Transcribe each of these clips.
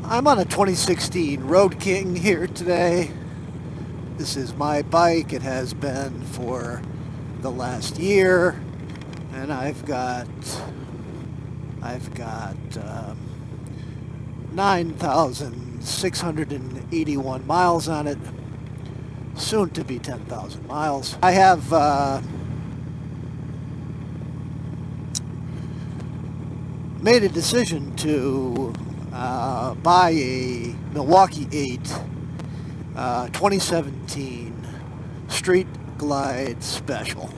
I'm on a 2016 Road King here today. This is my bike. It has been for the last year, and I've got 9,681 miles on it, soon to be 10,000 miles. I have made a decision to buy a Milwaukee 8 2017 Street Glide Special.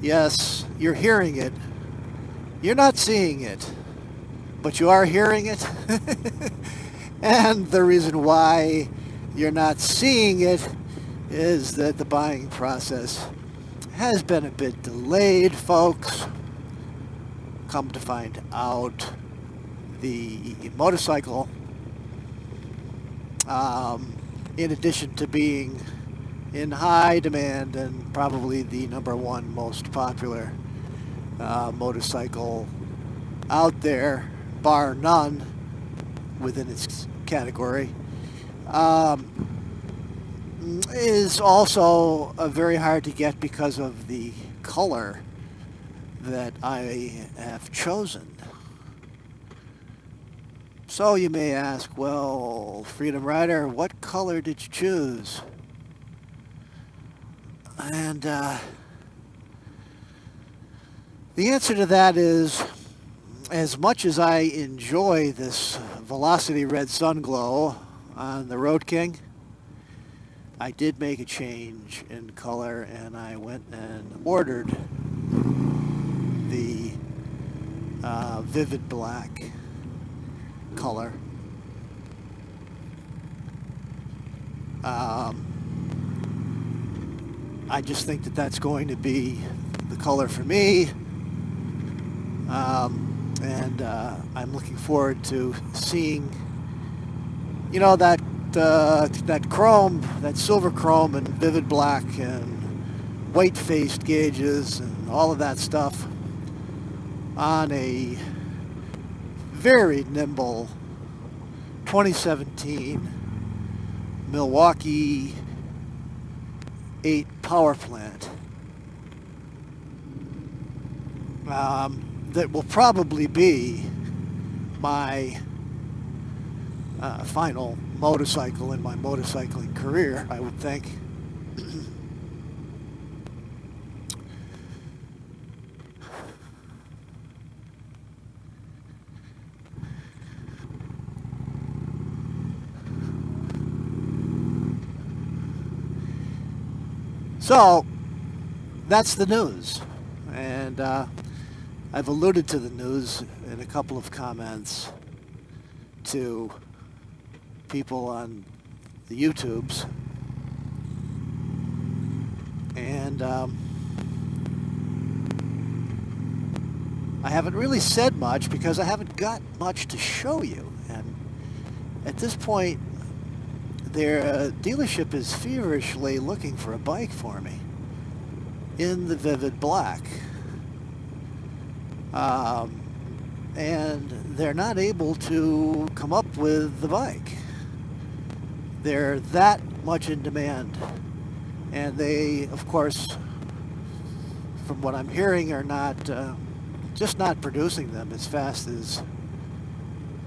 Yes, you're hearing it. You're not seeing it, but you are hearing it. And the reason why you're not seeing it is that the buying process has been a bit delayed, folks. Come to find out, the motorcycle, in addition to being in high demand and probably the #1 most popular motorcycle out there, bar none, within its category, is also very hard to get because of the color that I have chosen. So you may ask, well, Freedom Rider, what color did you choose? And the answer to that is, as much as I enjoy this Velocity Red Sun Glow on the Road King, I did make a change in color, and I went and ordered the vivid black color. I just think that that's going to be the color for me, and I'm looking forward to seeing, you know, that chrome, that silver chrome and vivid black and white-faced gauges and all of that stuff on a very nimble 2017 Milwaukee 8 power plant that will probably be my final motorcycle in my motorcycling career, I would think. So, that's the news, and I've alluded to the news in a couple of comments to people on the YouTubes, and I haven't really said much because I haven't got much to show you, and at this point their dealership is feverishly looking for a bike for me in the vivid black, and they're not able to come up with the bike. They're that much in demand, and they, of course, from what I'm hearing, are not just not producing them as fast as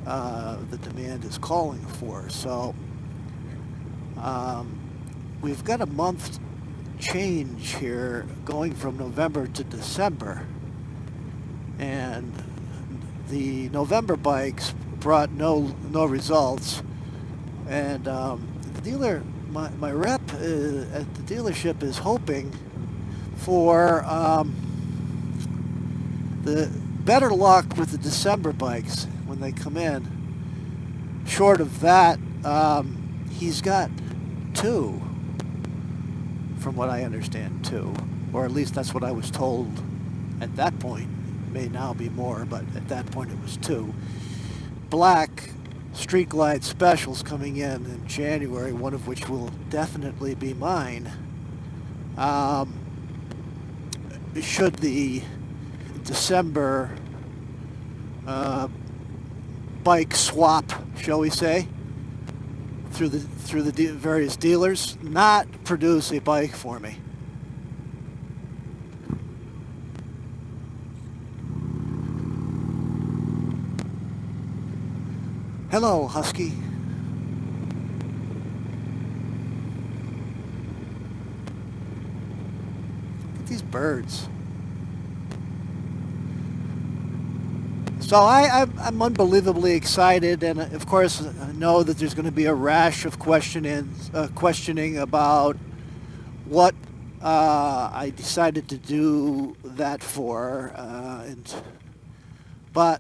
the demand is calling for. So we've got a month change here going from November to December, and the November bikes brought no results, and the dealer, my rep at the dealership is hoping for the better luck with the December bikes when they come in. Short of that, he's got 2, from what I understand, 2, or at least that's what I was told at that point. It may now be more, but at that point it was 2 black Street Glide Specials coming in January, one of which will definitely be mine. Should the December bike swap, shall we say, through the various dealers, not produce a bike for me. Hello, Husky. Look at these birds. So I'm unbelievably excited, and of course I know that there's going to be a rash of questioning about what I decided to do that for, but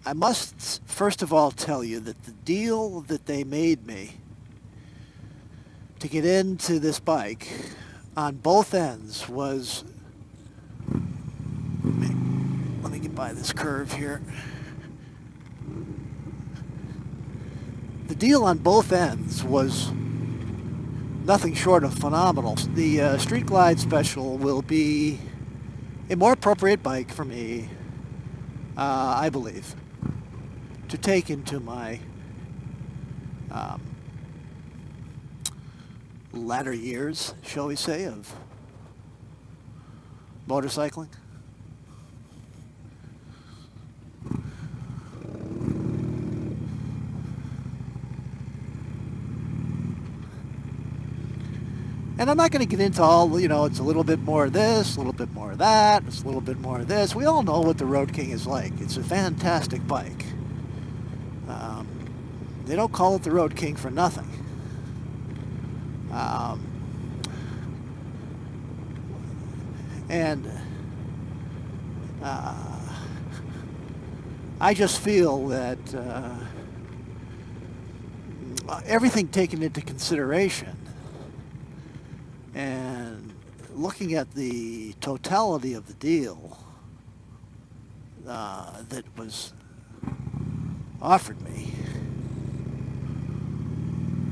I must first of all tell you that the deal that they made me to get into this bike on both ends was, let me get by this curve here. The deal on both ends was nothing short of phenomenal. The Street Glide Special will be a more appropriate bike for me, I believe, to take into my latter years, shall we say, of motorcycling. And I'm not going to get into all, it's a little bit more of this, a little bit more of that, it's a little bit more of this. We all know what the Road King is like. It's a fantastic bike. They don't call it the Road King for nothing. I just feel that everything taken into consideration and looking at the totality of the deal that was offered me,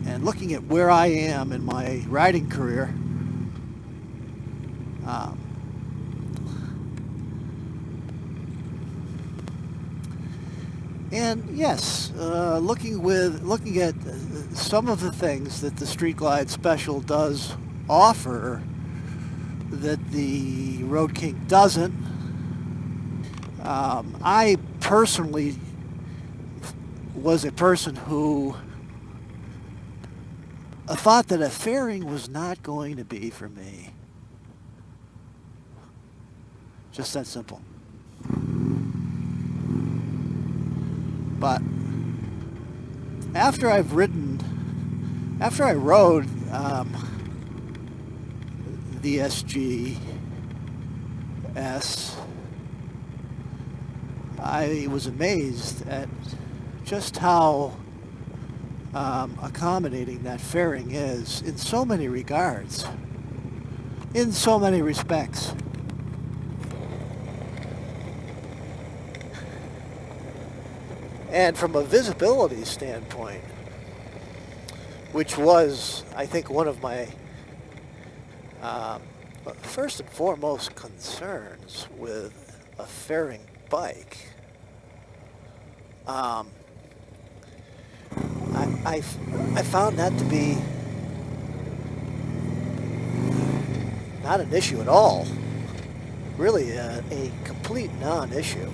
and looking at where I am in my riding career, and yes, looking at some of the things that the Street Glide Special does offer that the Road King doesn't. I personally was a person who thought that a fairing was not going to be for me. Just that simple. But after I rode the SGS, I was amazed at just how accommodating that fairing is in so many regards, in so many respects. And from a visibility standpoint, which was, I think, one of my first and foremost concerns with a fairing bike, I found that to be not an issue at all. Really a complete non-issue.